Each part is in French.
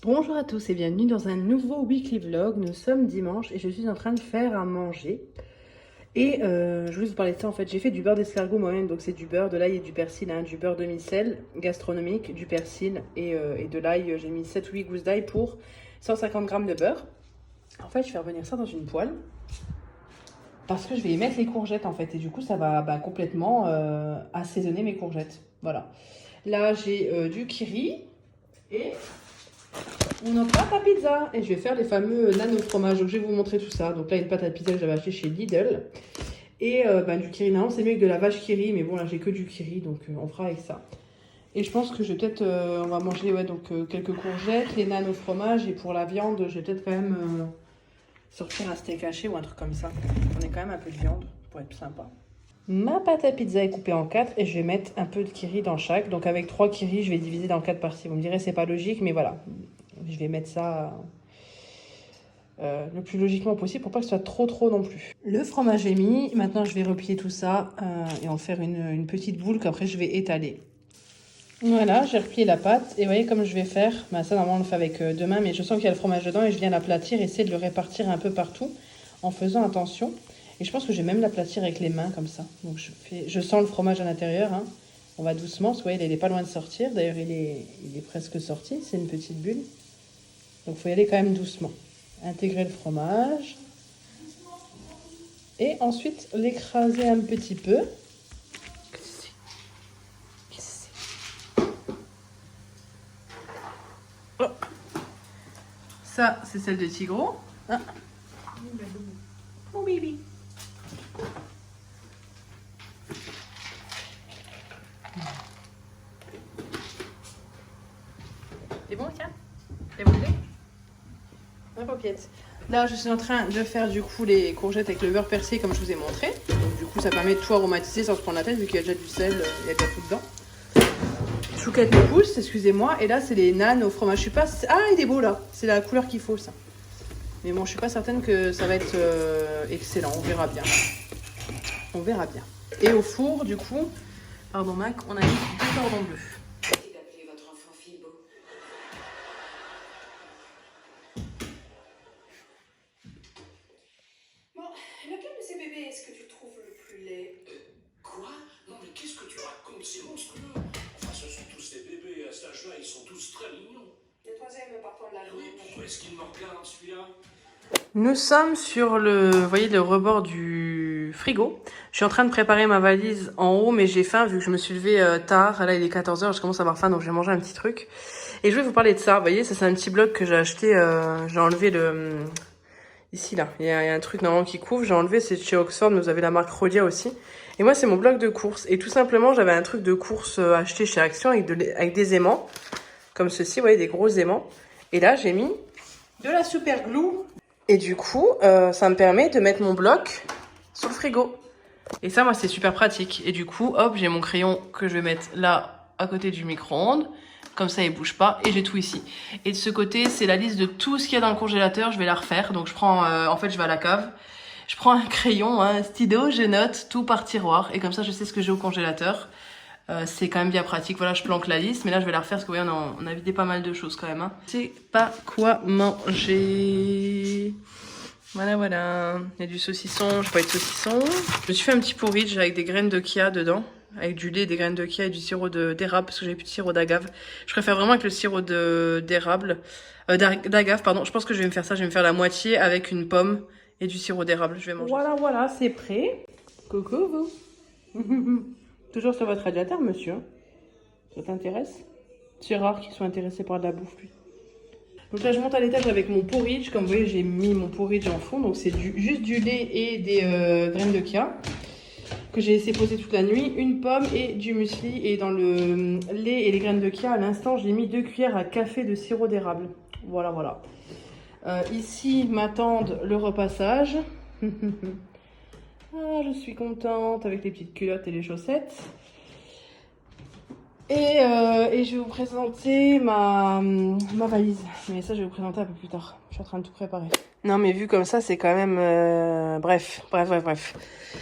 Bonjour à tous et bienvenue dans un nouveau weekly vlog. Nous sommes dimanche et je suis en train de faire à manger. Et je voulais vous parler de ça en fait. J'ai fait du beurre d'escargot moi-même, donc c'est du beurre, de l'ail et du persil, hein, du beurre demi-sel gastronomique, du persil et de l'ail. J'ai mis 7 ou 8 gousses d'ail pour 150 g de beurre. En fait, je vais revenir ça dans une poêle parce que je vais y mettre les courgettes en fait. Et du coup, ça va complètement assaisonner mes courgettes. Voilà. Là, j'ai du kiri et on pâte à pizza et je vais faire les fameux nano fromage. Donc je vais vous montrer tout ça. Donc là, une pâte à pizza que j'avais acheté chez Lidl. Et du kiri nano, c'est mieux que de la vache kiri. Mais bon, là, j'ai que du kiri. Donc on fera avec ça. Et je pense que je vais peut-être... on va manger quelques courgettes, les nano fromage. Et pour la viande, je vais peut-être quand même sortir un steak haché ou un truc comme ça. On est quand même un peu de viande pour être sympa. Ma pâte à pizza est coupée en 4 et je vais mettre un peu de kiri dans chaque. Donc avec 3 kiri, je vais diviser dans 4 parties. Vous me direz, c'est pas logique, mais voilà. Je vais mettre ça le plus logiquement possible pour pas que ce soit trop non plus. Le fromage est mis. Maintenant, je vais replier tout ça et en faire une petite boule qu'après, je vais étaler. Voilà, j'ai replié la pâte. Et vous voyez comme je vais faire. Ben, ça, normalement, on le fait avec deux mains, mais je sens qu'il y a le fromage dedans et je viens l'aplatir, essayer de le répartir un peu partout en faisant attention. Et je pense que je vais même l'aplatir avec les mains comme ça. Donc, je sens le fromage à l'intérieur. Hein. On va doucement. Vous voyez, il n'est pas loin de sortir. D'ailleurs, il est presque sorti. C'est une petite bulle. Donc, il faut y aller quand même doucement. Intégrer le fromage. Et ensuite, l'écraser un petit peu. Oh. Ça, c'est celle de Tigro. Ah. Mon bébé. C'est bon, tiens. C'est bon, la paupiette. Là, je suis en train de faire du coup les courgettes avec le beurre persillé comme je vous ai montré. Donc, du coup, ça permet de tout aromatiser sans se prendre la tête vu qu'il y a déjà du sel, il y a déjà tout dedans. Chouquette me pousse, excusez-moi. Et là, c'est les nanes au fromage. Je suis pas... Ah, il est beau là. C'est la couleur qu'il faut, ça. Mais bon, je suis pas certaine que ça va être excellent. On verra bien. On verra bien. Et au four, du coup, pardon Mac, on a mis 2 cordons bleus. Lequel de ces bébés est-ce que tu trouves le plus laid? Quoi? Non mais qu'est-ce que tu racontes? C'est monstrueux. Enfin, ce sont tous des bébés à cet âge-là, ils sont tous très mignons. Le troisième partant de la Oui, louche. pourquoi est-ce qu'il me regarde celui-là? Nous sommes sur vous voyez, le rebord du frigo. Je suis en train de préparer ma valise en haut, mais j'ai faim vu que je me suis levée tard. Là, il est 14h, je commence à avoir faim, donc je vais manger un petit truc. Et je vais vous parler de ça. Vous voyez, ça c'est un petit bloc que j'ai acheté. J'ai enlevé ici, là. Il y a un truc normalement qui couvre. J'ai enlevé, c'est chez Oxford, mais vous avez la marque Rhodia aussi. Et moi, c'est mon bloc de course. Et tout simplement, j'avais un truc de course acheté chez Action avec des aimants. Comme ceci, vous voyez, des gros aimants. Et là, j'ai mis de la super glue. Et du coup, ça me permet de mettre mon bloc sur le frigo. Et ça, moi, c'est super pratique. Et du coup, hop, j'ai mon crayon que je vais mettre là, à côté du micro-ondes. Comme ça, il bouge pas. Et j'ai tout ici. Et de ce côté, c'est la liste de tout ce qu'il y a dans le congélateur. Je vais la refaire. Donc, je prends... en fait, je vais à la cave. Je prends un crayon, un stylo, je note tout par tiroir. Et comme ça, je sais ce que j'ai au congélateur. C'est quand même bien pratique. Voilà, je planque la liste. Mais là, je vais la refaire parce que, vous voyez, on a vidé pas mal de choses quand même. Hein. Je sais pas quoi manger. Voilà, voilà. Il y a du saucisson. Je pas de saucisson. Je me suis fait un petit porridge avec des graines de chia dedans. Avec du lait, des graines de chia et du sirop d'érable. Parce que j'avais plus de sirop d'agave. Je préfère vraiment avec le sirop d'érable. D'agave, pardon. Je pense que je vais me faire ça. Je vais me faire la moitié avec une pomme et du sirop d'érable. Je vais manger. Voilà, voilà, c'est prêt. Coucou, vous. Toujours sur votre radiateur, monsieur. Ça t'intéresse? C'est rare qu'ils soient intéressés par de la bouffe, lui. Donc là, je monte à l'étage avec mon porridge. Comme vous voyez, j'ai mis mon porridge en fond. Donc c'est juste du lait et des graines de chia que j'ai laissé poser toute la nuit. Une pomme et du muesli. Et dans le lait et les graines de chia, à l'instant, j'ai mis 2 cuillères à café de sirop d'érable. Voilà, voilà. Ici, m'attendent le repassage. Ah, je suis contente avec les petites culottes et les chaussettes. Et je vais vous présenter ma valise. Mais ça, je vais vous présenter un peu plus tard. Je suis en train de tout préparer. Non, mais vu comme ça, c'est quand même... Bref.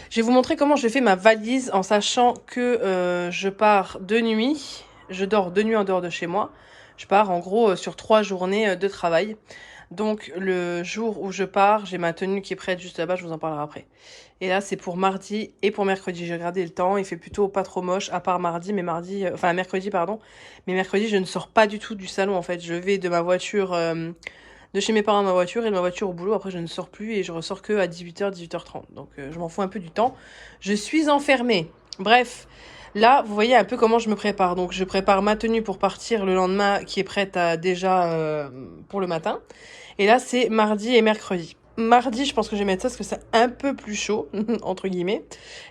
Je vais vous montrer comment je fais ma valise en sachant que je pars de nuit. Je dors 2 nuits en dehors de chez moi. Je pars en gros sur 3 journées de travail. Donc le jour où je pars, j'ai ma tenue qui est prête juste là-bas, je vous en parlerai après. Et là, c'est pour mardi et pour mercredi. J'ai regardé le temps, il fait plutôt pas trop moche, à part mardi, mais enfin mercredi, pardon. Mais mercredi, je ne sors pas du tout du salon, en fait. Je vais de ma voiture, de chez mes parents à ma voiture et de ma voiture au boulot. Après, je ne sors plus et je ressors que à 18h, 18h30. Donc, je m'en fous un peu du temps. Je suis enfermée. Bref, là, vous voyez un peu comment je me prépare. Donc, je prépare ma tenue pour partir le lendemain, qui est prête déjà pour le matin. Et là, c'est mardi et mercredi. Mardi, je pense que je vais mettre ça parce que c'est un peu plus chaud, entre guillemets.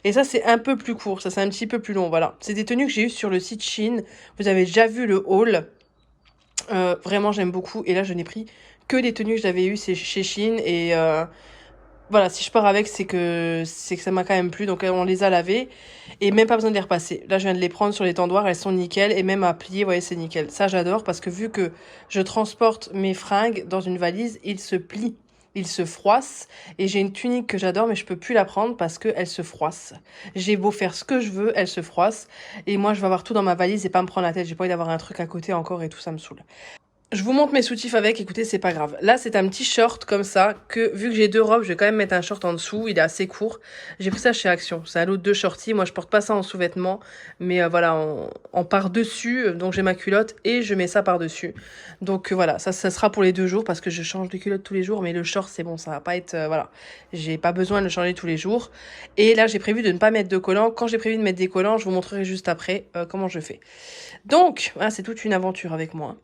Et ça, c'est un peu plus court. Ça, c'est un petit peu plus long. Voilà. C'est des tenues que j'ai eues sur le site Shein. Vous avez déjà vu le haul. Vraiment, j'aime beaucoup. Et là, je n'ai pris que des tenues que j'avais eues chez Shein. Et voilà, si je pars avec, c'est que ça m'a quand même plu. Donc, on les a lavées. Et même pas besoin de les repasser. Là, je viens de les prendre sur les tendoirs. Elles sont nickel. Et même à plier, vous voyez, c'est nickel. Ça, j'adore parce que vu que je transporte mes fringues dans une valise, ils se plient. Il se froisse et j'ai une tunique que j'adore mais je peux plus la prendre parce qu'elle se froisse. J'ai beau faire ce que je veux, elle se froisse et moi je vais avoir tout dans ma valise et pas me prendre la tête. J'ai pas envie d'avoir un truc à côté encore et tout ça me saoule. Je vous montre mes soutifs avec, écoutez, c'est pas grave. Là, c'est un petit short comme ça, que vu que j'ai 2 robes, je vais quand même mettre un short en dessous, il est assez court. J'ai pris ça chez Action, c'est un lot de 2 shorties, moi je porte pas ça en sous-vêtements, mais voilà, en par-dessus, donc j'ai ma culotte et je mets ça par-dessus. Donc voilà, ça sera pour les 2 jours, parce que je change de culotte tous les jours, mais le short c'est bon, ça va pas être, voilà. J'ai pas besoin de le changer tous les jours. Et là, j'ai prévu de ne pas mettre de collants. Quand j'ai prévu de mettre des collants, je vous montrerai juste après comment je fais. Donc, ah, c'est toute une aventure avec moi.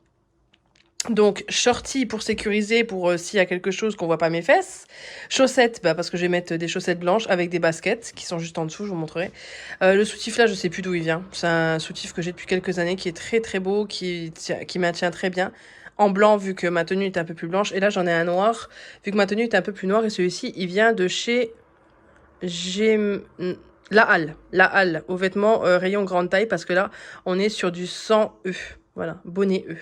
Donc, shorty pour sécuriser, pour s'il y a quelque chose qu'on voit pas mes fesses. Chaussettes, bah, parce que je vais mettre des chaussettes blanches avec des baskets qui sont juste en dessous, je vous montrerai. Le soutif là, je sais plus d'où il vient. C'est un soutif que j'ai depuis quelques années qui est très très beau, qui maintient très bien. En blanc, vu que ma tenue est un peu plus blanche. Et là, j'en ai un noir, vu que ma tenue est un peu plus noire. Et celui-ci, il vient de chez La Halle, aux vêtements rayon grande taille, parce que là, on est sur du 100E. Voilà, bonnet E.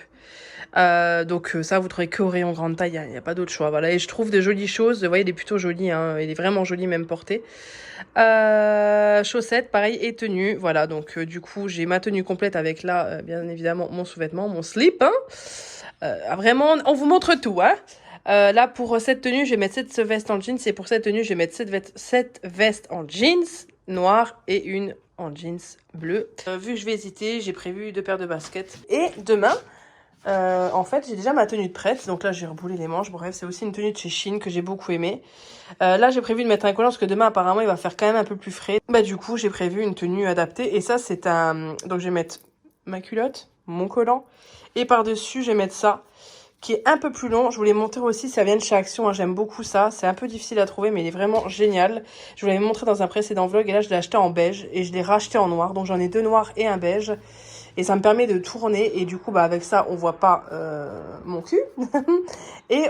Donc ça, vous trouvez que au rayon grande taille, il n'y a pas d'autre choix. Voilà, et je trouve des jolies choses. Vous voyez, il est plutôt joli, hein, il est vraiment joli, même porté. Chaussettes, pareil, et tenue. Voilà, donc du coup, j'ai ma tenue complète avec là, bien évidemment, mon sous-vêtement, mon slip. Hein. Vraiment, on vous montre tout, hein. Là, pour cette tenue, je vais mettre cette veste en jeans. Et pour cette tenue, je vais mettre cette veste en jeans noire et une en jeans bleu. Vu que je vais hésiter, j'ai prévu 2 paires de baskets. Et demain, en fait, j'ai déjà ma tenue de prête. Donc là, j'ai reboulé les manches. Bref, c'est aussi une tenue de chez Shein que j'ai beaucoup aimée. Là, j'ai prévu de mettre un collant parce que demain, apparemment, il va faire quand même un peu plus frais. Bah, du coup, j'ai prévu une tenue adaptée. Et ça, c'est un... Donc, je vais mettre ma culotte, mon collant. Et par-dessus, je vais mettre ça, qui est un peu plus long. Je voulais montrer aussi, ça vient de chez Action. Hein. J'aime beaucoup ça. C'est un peu difficile à trouver, mais il est vraiment génial. Je vous l'avais montré dans un précédent vlog. Et là, je l'ai acheté en beige. Et je l'ai racheté en noir. Donc, j'en ai 2 noirs et un beige. Et ça me permet de tourner. Et du coup, bah, avec ça, on voit pas mon cul. Et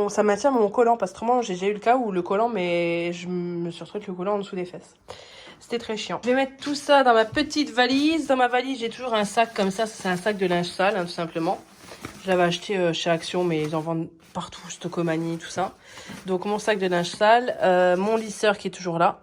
ça maintient mon collant. Parce que autrement, j'ai déjà eu le cas où le collant, mais je me suis retrouvée avec le collant en dessous des fesses. C'était très chiant. Je vais mettre tout ça dans ma petite valise. Dans ma valise, j'ai toujours un sac comme ça. C'est un sac de linge sale, hein, tout simplement. Je l'avais acheté chez Action, mais ils en vendent partout. Stocomanie, tout ça. Donc, mon sac de linge sale. Mon lisseur qui est toujours là.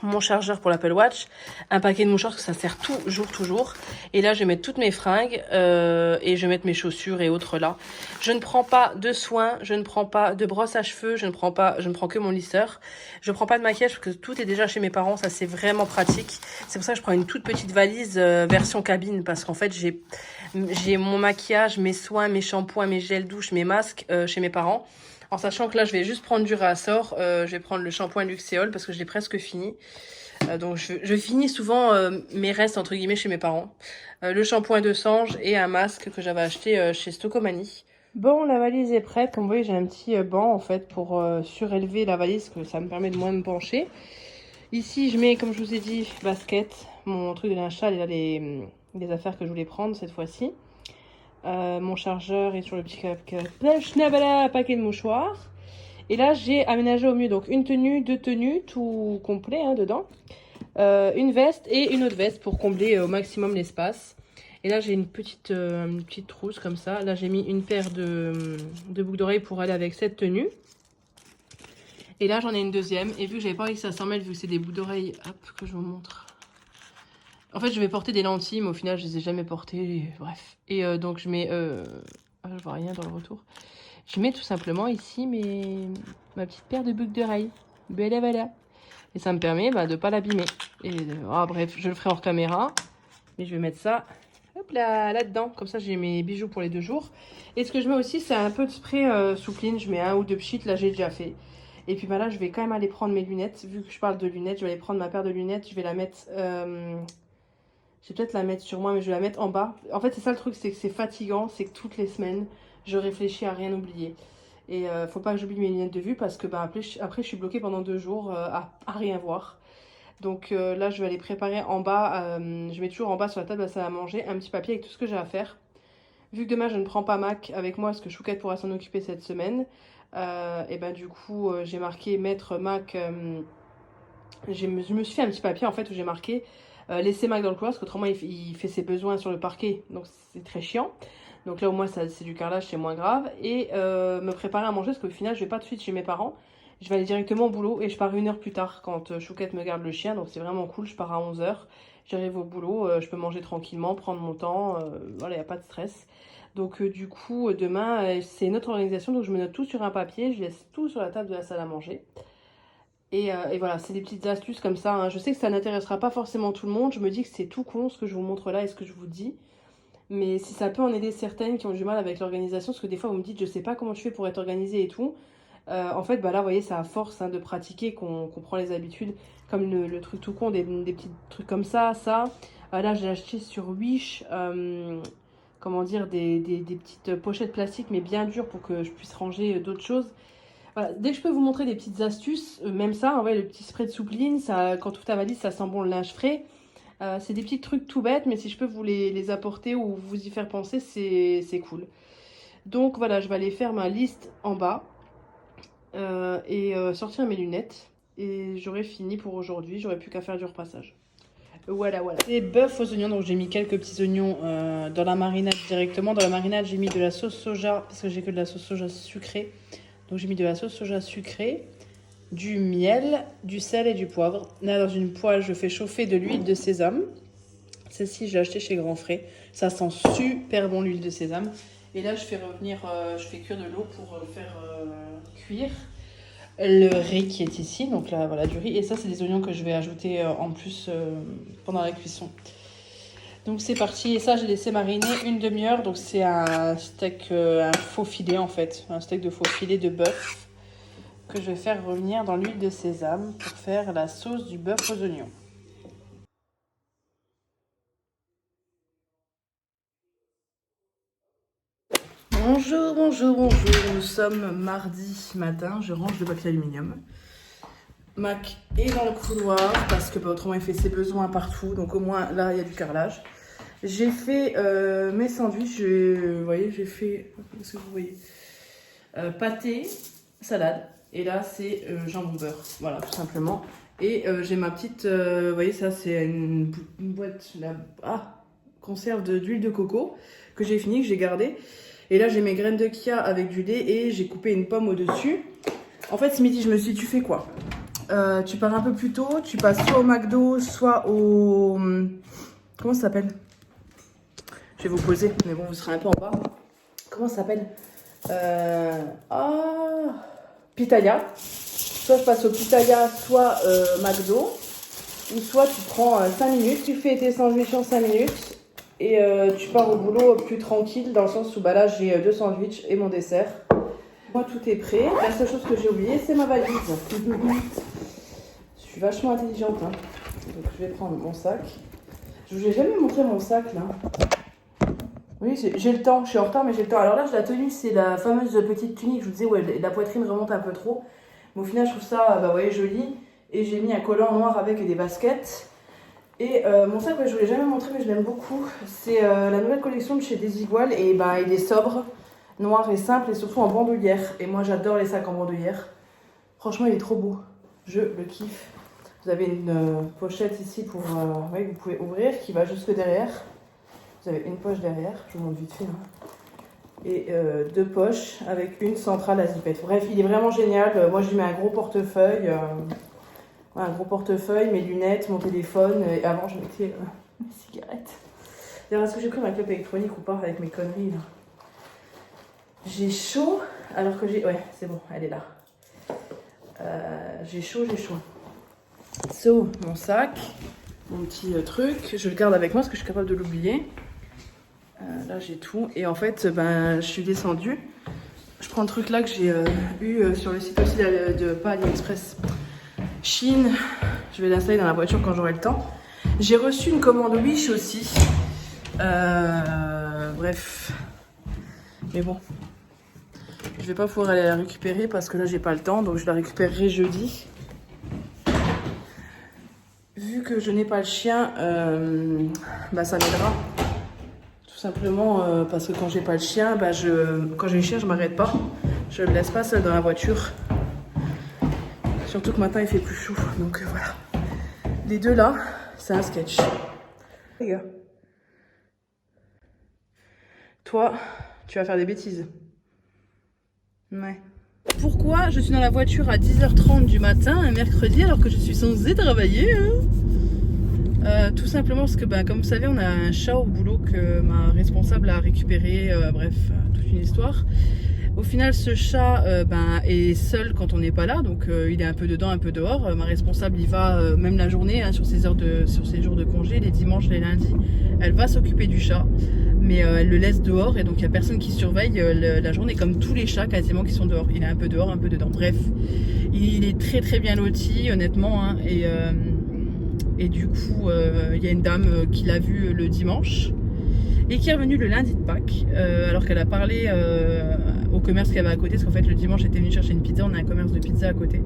Mon chargeur pour l'Apple Watch, un paquet de mouchoirs, parce que ça sert toujours. Et là, je vais mettre toutes mes fringues et je vais mettre mes chaussures et autres là. Je ne prends pas de soins, je ne prends pas de brosse à cheveux, je ne prends que mon lisseur. Je ne prends pas de maquillage parce que tout est déjà chez mes parents, ça c'est vraiment pratique. C'est pour ça que je prends une toute petite valise version cabine, parce qu'en fait, j'ai mon maquillage, mes soins, mes shampoings, mes gels douche, mes masques chez mes parents. En sachant que là, je vais juste prendre du Réassort. Je vais prendre le shampoing Luxéol parce que je l'ai presque fini. Donc, je finis souvent mes restes, entre guillemets, chez mes parents. Le shampoing de Sange et un masque que j'avais acheté chez Stocomanie. Bon, la valise est prête. Comme vous voyez, j'ai un petit banc, en fait, pour surélever la valise, que ça me permet de moins me pencher. Ici, je mets, comme je vous ai dit, basket, mon truc de linge sale et là, les affaires que je voulais prendre cette fois-ci. Mon chargeur est sur le petit paquet de mouchoirs. Et là, j'ai aménagé au mieux donc une tenue, 2 tenues, tout complet hein, dedans. Une veste et une autre veste pour combler au maximum l'espace. Et là, j'ai une petite trousse comme ça. Là, j'ai mis une paire de boucles d'oreilles pour aller avec cette tenue. Et là, j'en ai une deuxième. Et vu que j'avais pas envie que ça s'en mêle, vu que c'est des boucles d'oreilles, hop, que je vous montre. En fait, je vais porter des lentilles, mais au final, je les ai jamais portées. Bref. Et donc, je mets... Ah, je vois rien dans le retour. Je mets tout simplement ici ma petite paire de boucles d'oreilles. Voilà. Et ça me permet de ne pas l'abîmer. Et bref, je le ferai hors caméra. Mais je vais mettre ça hop là-dedans. Comme ça, j'ai mes bijoux pour les 2 jours. Et ce que je mets aussi, c'est un peu de spray soupline. Je mets 1 ou 2 pchites. Là, j'ai déjà fait. Et puis bah, là, je vais quand même aller prendre mes lunettes. Vu que je parle de lunettes, je vais aller prendre ma paire de lunettes. Je vais la mettre... Je vais peut-être la mettre sur moi, mais je vais la mettre en bas. En fait, c'est ça le truc, c'est que c'est fatigant. C'est que toutes les semaines, je réfléchis à rien oublier. Et faut pas que j'oublie mes lunettes de vue parce que bah, après, je suis bloquée pendant 2 jours à rien voir. Donc là, je vais aller préparer en bas. Je mets toujours en bas sur la table à salle à manger un petit papier avec tout ce que j'ai à faire. Vu que demain, je ne prends pas Mac avec moi parce que Chouquette pourra s'en occuper cette semaine. Et ben du coup, j'ai marqué mettre Mac. Je me suis fait un petit papier en fait où j'ai marqué laisser Mac dans le couloir parce qu'autrement il fait ses besoins sur le parquet. Donc c'est très chiant. Donc là au moins c'est du carrelage, c'est moins grave. Et me préparer à manger parce qu'au final je vais pas tout de suite chez mes parents. Je vais aller directement au boulot et je pars 1 heure plus tard quand Chouquette me garde le chien. Donc c'est vraiment cool, je pars à 11 h. J'arrive au boulot, je peux manger tranquillement, prendre mon temps. Voilà, il n'y a pas de stress. Donc du coup demain c'est une autre organisation. Donc je me note tout sur un papier, je laisse tout sur la table de la salle à manger. Et voilà, c'est des petites astuces comme ça, hein. Je sais que ça n'intéressera pas forcément tout le monde. Je me dis que c'est tout con ce que je vous montre là et ce que je vous dis. Mais si ça peut en aider certaines qui ont du mal avec l'organisation, parce que des fois vous me dites je sais pas comment tu fais pour être organisée et tout. En fait, bah là, vous voyez, c'est à force de pratiquer qu'on prend les habitudes. Comme le truc tout con, des petits trucs comme ça. Là, j'ai acheté sur Wish, comment dire, des petites pochettes plastiques, mais bien dures pour que je puisse ranger d'autres choses. Voilà, dès que je peux vous montrer des petites astuces, même ça, ouais, le petit spray de soupline, ça, quand toute ta valise, ça sent bon le linge frais. C'est des petits trucs tout bêtes, mais si je peux vous les apporter ou vous y faire penser, c'est cool. Donc voilà, je vais aller faire ma liste en bas et sortir mes lunettes. Et j'aurai fini pour aujourd'hui, j'aurai plus qu'à faire du repassage. Voilà. C'est bœuf aux oignons, donc j'ai mis quelques petits oignons dans la marinade directement. Dans la marinade, j'ai mis de la sauce soja, parce que j'ai que de la sauce soja sucrée. Donc j'ai mis de la sauce soja sucrée, du miel, du sel et du poivre. Là, dans une poêle, je fais chauffer de l'huile de sésame. Celle-ci, je l'ai achetée chez Grand Frais. Ça sent super bon l'huile de sésame. Et là, je fais cuire de l'eau pour faire cuire le riz qui est ici. Donc là, voilà, du riz. Et ça, c'est des oignons que je vais ajouter en plus pendant la cuisson. Donc c'est parti. Et ça, j'ai laissé mariner 1 demi-heure. Donc c'est un steak, un faux filet en fait. Un steak de faux filet de bœuf que je vais faire revenir dans l'huile de sésame pour faire la sauce du bœuf aux oignons. Bonjour. Nous sommes mardi matin. Je range le papier aluminium. Mac est dans le couloir parce que autrement il fait ses besoins partout. Donc au moins là il y a du carrelage. J'ai fait mes sandwichs. Vous voyez, j'ai fait... Est-ce que vous voyez pâté, salade. Et là c'est jambon beurre. Voilà, tout simplement. Et j'ai ma petite... vous voyez, ça c'est une boîte... conserve d'huile de coco que j'ai fini, que j'ai gardée. Et là j'ai mes graines de chia avec du lait et j'ai coupé une pomme au-dessus. En fait ce midi je me suis dit tu fais quoi? Tu pars un peu plus tôt, tu passes soit au McDo, soit au... Comment ça s'appelle? Je vais vous poser, mais bon, vous serez un peu en bas. Comment ça s'appelle? Pitaya. Soit je passe au Pitaya, soit McDo. Ou soit tu prends 5 minutes, tu fais tes sandwichs en 5 minutes. Et tu pars au boulot plus tranquille, dans le sens où bah là j'ai 2 sandwichs et mon dessert. Moi tout est prêt. La seule chose que j'ai oubliée, c'est ma valise. Je suis vachement intelligente, hein. Donc je vais prendre mon sac. Je vous ai jamais montré mon sac là. Oui, j'ai le temps, je suis en retard mais j'ai le temps. Alors là, la tenue, c'est la fameuse petite tunique, je vous disais, où la poitrine remonte un peu trop. Mais au final, je trouve ça, vous voyez, joli. Et j'ai mis un collant noir avec des baskets. Et mon sac, je ne vous l'ai jamais montré, mais je l'aime beaucoup. C'est la nouvelle collection de chez Desigual. Et il est sobre, noir et simple, et surtout en bandoulière. Et moi, j'adore les sacs en bandoulière. Franchement, il est trop beau. Je le kiffe. Vous avez une pochette ici pour, que vous pouvez ouvrir, qui va jusque derrière. Vous avez une poche derrière, je vous montre vite fait. Et 2 poches avec une centrale à zipette. Bref, il est vraiment génial. Moi, je lui mets un gros portefeuille. Un gros portefeuille, mes lunettes, mon téléphone. Et avant, je mettais Mes cigarettes. D'ailleurs, est-ce que j'ai pris ma clope électronique ou pas avec mes conneries là? J'ai chaud alors que j'ai... Ouais, c'est bon, elle est là. J'ai chaud. So, mon sac, mon petit truc, je le garde avec moi parce que je suis capable de l'oublier. Là, j'ai tout. Et en fait, je suis descendue. Je prends le truc là que j'ai eu sur le site aussi de pas AliExpress, Chine. Je vais l'installer dans la voiture quand j'aurai le temps. J'ai reçu une commande Wish aussi. Bref. Mais bon. Je vais pas pouvoir aller la récupérer parce que là j'ai pas le temps. Donc je la récupérerai jeudi. Vu que je n'ai pas le chien, ça m'aidera. Tout simplement parce que quand j'ai pas le chien, quand j'ai le chien je m'arrête pas. Je le laisse pas seul dans la voiture. Surtout que maintenant il fait plus chaud. Donc voilà. Les deux là, c'est un sketch. Les gars. Toi, tu vas faire des bêtises. Ouais. Pourquoi je suis dans la voiture à 10h30 du matin, un mercredi, alors que je suis censée travailler tout simplement parce que, comme vous savez, on a un chat au boulot que ma responsable a récupéré. Bref, toute une histoire. Au final, ce chat est seul quand on n'est pas là, donc il est un peu dedans, un peu dehors. Ma responsable y va même la journée, sur ses jours de congé, les dimanches, les lundis. Elle va s'occuper du chat, mais elle le laisse dehors et donc il n'y a personne qui surveille la journée, comme tous les chats quasiment qui sont dehors. Il est un peu dehors, un peu dedans. Bref, il est très très bien loti, honnêtement, hein, et du coup, il y a une dame qui l'a vu le dimanche et qui est revenue le lundi de Pâques, alors qu'elle a parlé au commerce qu'il y avait à côté, parce qu'en fait le dimanche elle était venue chercher une pizza, on a un commerce de pizza à côté,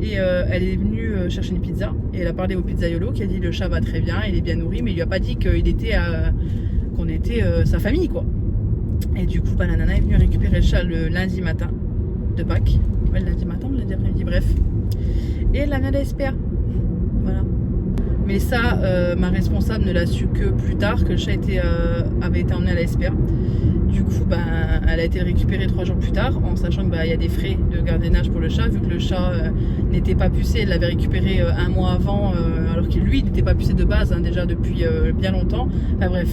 et elle est venue chercher une pizza, et elle a parlé au pizzaiolo qui a dit le chat va très bien, il est bien nourri, mais il lui a pas dit qu'on était sa famille quoi. Et du coup la nana est venue récupérer le chat le lundi matin de Pâques, ouais, le lundi matin, le lundi après-midi, bref, et elle l'a amené à la SPA, voilà. Mais ça, ma responsable ne l'a su que plus tard, que le chat avait été emmené à la SPA. Du coup, elle a été récupérée 3 jours plus tard, en sachant qu'il y a des frais de gardiennage pour le chat, vu que le chat n'était pas pucé. Elle l'avait récupéré un mois avant, alors que lui, il n'était pas pucé de base, hein, déjà depuis bien longtemps. Enfin bref,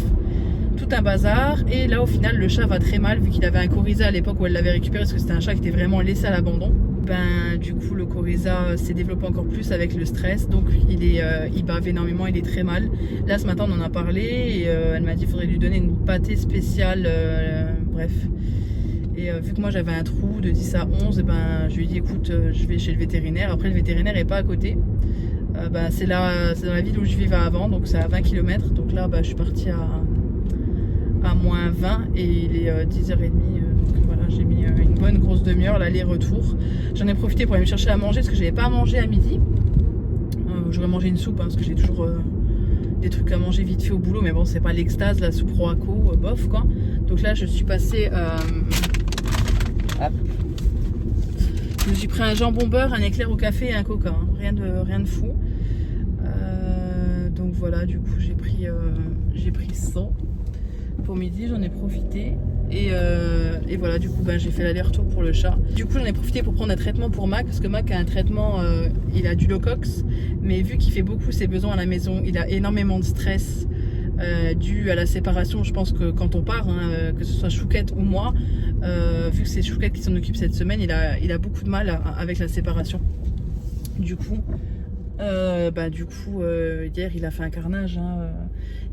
tout un bazar. Et là, au final, le chat va très mal, vu qu'il avait un coryza à l'époque où elle l'avait récupéré, parce que c'était un chat qui était vraiment laissé à l'abandon. Du coup, le coryza s'est développé encore plus avec le stress, donc il bave énormément, il est très mal. Là, ce matin, on en a parlé, et elle m'a dit qu'il faudrait lui donner une pâtée spéciale, bref. Et vu que moi j'avais un trou de 10 à 11, je lui ai dit écoute, je vais chez le vétérinaire. Après, le vétérinaire est pas à côté. C'est dans la ville où je vivais avant, donc c'est à 20 km. Donc là, je suis partie à moins 20 et il est 10h30. Donc voilà, j'ai mis une bonne grosse demi-heure l'aller-retour. J'en ai profité pour aller me chercher à manger parce que j'avais pas à manger à midi. J'aurais mangé une soupe parce que j'ai toujours des trucs à manger vite fait au boulot, mais bon, c'est pas l'extase, la soupe roaco, bof quoi. Donc là, je suis passée. Je me suis pris un jambon beurre, un éclair au café et un coca, hein. Rien de fou. Donc voilà, du coup j'ai pris ça pour midi, j'en ai profité. Et voilà, du coup j'ai fait l'aller-retour pour le chat. Du coup j'en ai profité pour prendre un traitement pour Mac, parce que Mac a un traitement, il a du Locox, mais vu qu'il fait beaucoup ses besoins à la maison, il a énormément de stress dû à la séparation. Je pense que quand on part, hein, que ce soit Chouquette ou moi, vu que c'est Chouquette qui s'en occupe cette semaine, il a beaucoup de mal avec la séparation. Du coup, hier il a fait un carnage, hein.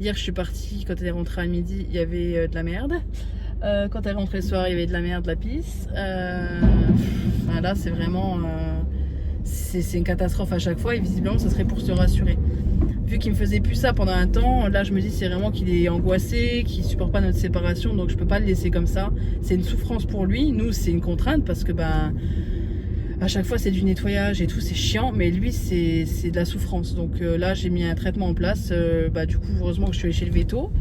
Hier je suis partie, quand elle est rentrée à midi il y avait de la merde, quand elle est rentrée le soir il y avait de la merde, de la pisse, là c'est vraiment c'est une catastrophe à chaque fois, et visiblement ça serait pour se rassurer. Vu qu'il me faisait plus ça pendant un temps, là je me dis c'est vraiment qu'il est angoissé, qu'il supporte pas notre séparation, donc je peux pas le laisser comme ça. C'est une souffrance pour lui, nous c'est une contrainte parce que à chaque fois c'est du nettoyage et tout, c'est chiant, mais lui c'est de la souffrance. Donc là j'ai mis un traitement en place, du coup heureusement que je suis allée chez le véto.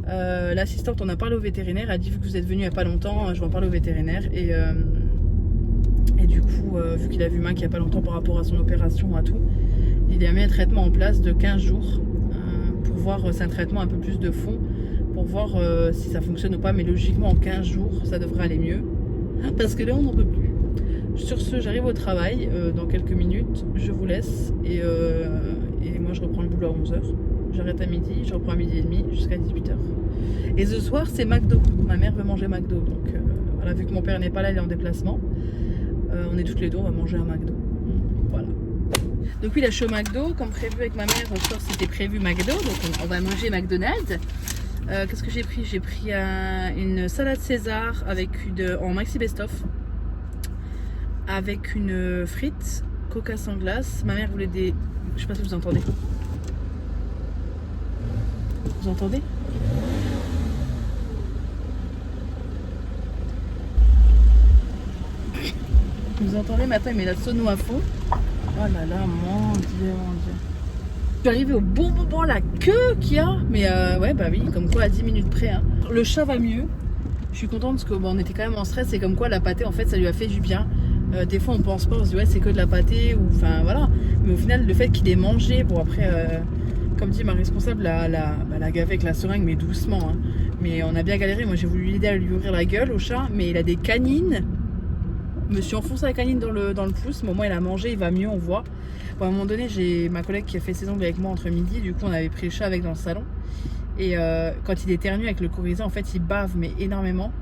L'assistante, on a parlé au vétérinaire, elle a dit vu que vous êtes venu il n'y a pas longtemps, je vais en parler au vétérinaire. Et du coup, vu qu'il a vu Mac il n'y a pas longtemps par rapport à son opération à tout, il a mis un traitement en place de 15 jours pour voir, c'est un traitement un peu plus de fond, pour voir si ça fonctionne ou pas, mais logiquement en 15 jours ça devrait aller mieux, parce que là on n'en peut plus. Sur ce, j'arrive au travail dans quelques minutes, je vous laisse, et moi je reprends le boulot à 11h. J'arrête à midi, je reprends à midi et demi jusqu'à 18h. Et ce soir, c'est McDo. Ma mère veut manger McDo. Donc voilà, vu que mon père n'est pas là, il est en déplacement. On est toutes les deux, on va manger un McDo. Voilà. Donc oui, là je suis au McDo, comme prévu avec ma mère, ce soir c'était prévu McDo, donc on va manger McDonald's. Qu'est-ce que j'ai pris? J'ai pris une salade César avec en maxi best-of, avec une frite, coca sans glace. Ma mère voulait des... Je sais pas si vous entendez. Vous entendez? Vous entendez? Maintenant il met la sono à fond. Oh là là, mon dieu, mon dieu. Je suis arrivée au bon moment, la queue qu'il y a. Mais ouais, bah oui, comme quoi à 10 minutes près. Hein. Le chat va mieux. Je suis contente parce qu'on était quand même en stress. C'est comme quoi la pâtée, en fait, ça lui a fait du bien. Des fois, on pense pas, on se dit ouais, c'est que de la pâtée. Ou enfin, voilà. Mais au final, le fait qu'il ait mangé, bon, après, comme dit ma responsable, la gavé avec la seringue, mais doucement. Hein. Mais on a bien galéré. Moi, j'ai voulu l'aider à lui ouvrir la gueule au chat. Mais il a des canines. Je me suis enfoncé la canine dans le pouce, mais au moins il a mangé, il va mieux, on voit. Bon, à un moment donné, j'ai ma collègue qui a fait ses ongles avec moi entre midi, du coup on avait pris le chat avec dans le salon. Et quand il éternue avec le coryza, en fait il bave, mais énormément.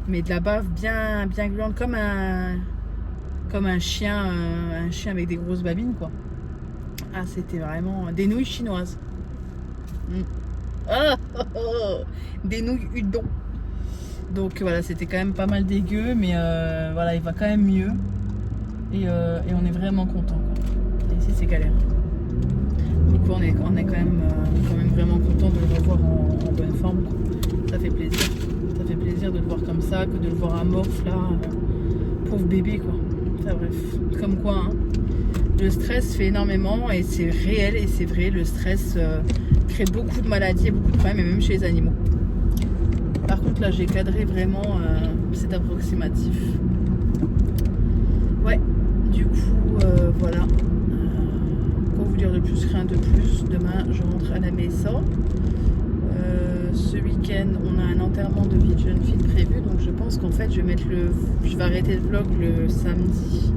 Mais de la bave bien gluante, comme un chien avec des grosses babines, quoi. Ah, c'était vraiment des nouilles chinoises. Des nouilles udon. Donc voilà, c'était quand même pas mal dégueu, mais voilà, il va quand même mieux. Et on est vraiment content. Et ici, c'est galère. Donc on est quand même vraiment content de le revoir en bonne forme. Quoi. Ça fait plaisir. Ça fait plaisir de le voir comme ça, que de le voir amorphe là. Pauvre bébé, quoi. Enfin bref, comme quoi, hein. Le stress fait énormément et c'est réel et c'est vrai. Le stress crée beaucoup de maladies et beaucoup de problèmes, et même chez les animaux. Par contre, là, j'ai cadré vraiment, c'est approximatif. Ouais, du coup, voilà. Quoi vous dire de plus, rien de plus. Demain, je rentre à la maison. Ce week-end, on a un enterrement de vie de jeune fille prévu. Donc, je pense qu'en fait, je vais arrêter le vlog le samedi.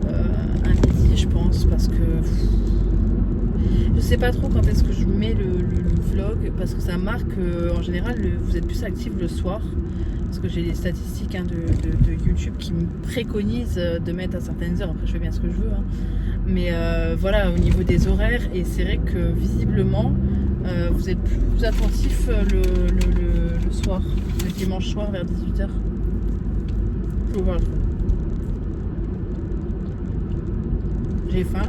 À midi, je pense, parce que... Je sais pas trop quand est-ce que je mets le vlog, parce que ça marque en général vous êtes plus actif le soir, parce que j'ai les statistiques hein, de YouTube qui me préconisent de mettre à certaines heures. Après je fais bien ce que je veux hein. Mais voilà, au niveau des horaires, et c'est vrai que visiblement vous êtes plus attentif le soir, le dimanche soir vers 18h. Je vais voir le truc. J'ai faim.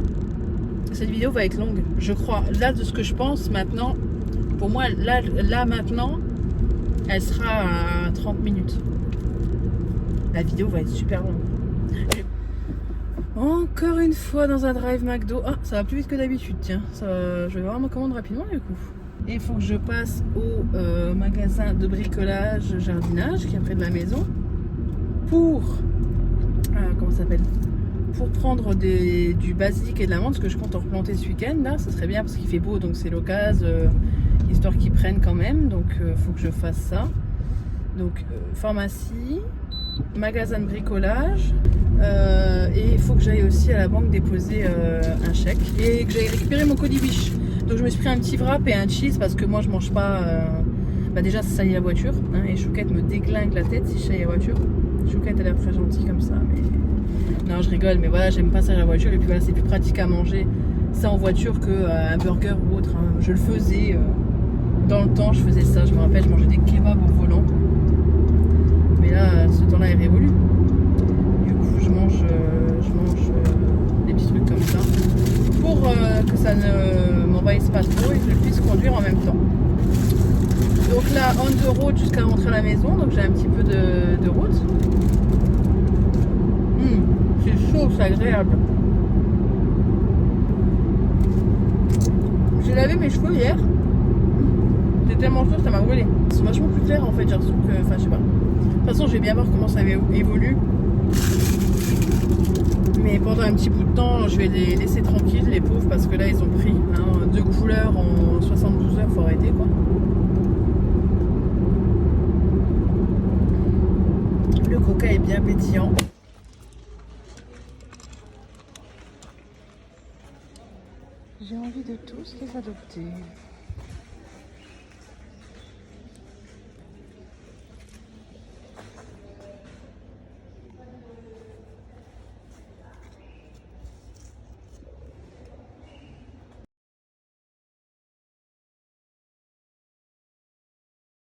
Cette vidéo va être longue, je crois. Là, de ce que je pense maintenant, pour moi, là maintenant, elle sera à 30 minutes. La vidéo va être super longue. Encore une fois dans un drive McDo. Ah, ça va plus vite que d'habitude, tiens. Je vais voir ma commande rapidement du coup. Et il faut que je passe au magasin de bricolage jardinage qui est près de la maison pour... comment ça s'appelle ? Pour prendre du basilic et de la menthe, ce que je compte en replanter ce week-end là, ça serait bien parce qu'il fait beau, donc c'est l'occasion, histoire qu'ils prennent quand même, donc faut que je fasse ça. Donc pharmacie, magasin de bricolage, et il faut que j'aille aussi à la banque déposer un chèque et que j'aille récupérer mon codibiche. Donc je me suis pris un petit wrap et un cheese parce que moi je mange pas, bah déjà ça salit la voiture, hein, et Chouquette me déglingue la tête si je salis la voiture. Chouquette a l'air très gentille comme ça, mais... Non, je rigole, mais voilà, j'aime pas ça à la voiture. Et puis voilà, c'est plus pratique à manger ça en voiture qu'un burger ou autre. Hein. Je le faisais dans le temps, je faisais ça. Je me rappelle, je mangeais des kebabs au volant. Mais là, ce temps-là est révolu. Du coup, je mange des petits trucs comme ça pour que ça ne m'envahisse pas trop et que je puisse conduire en même temps. Donc là, on the road jusqu'à rentrer à la maison. Donc j'ai un petit peu de route. C'est chaud, c'est agréable. J'ai lavé mes cheveux hier. C'était tellement chaud, ça m'a brûlé. C'est vachement plus clair en fait, j'ai l'impression que... Enfin, je sais pas. De toute façon, je vais bien voir comment ça évolue. Mais pendant un petit bout de temps, je vais les laisser tranquilles, les pauvres, parce que là, ils ont pris hein, 2 couleurs en 72 heures, faut arrêter quoi. Le coca est bien pétillant. J'ai envie de tous les adopter.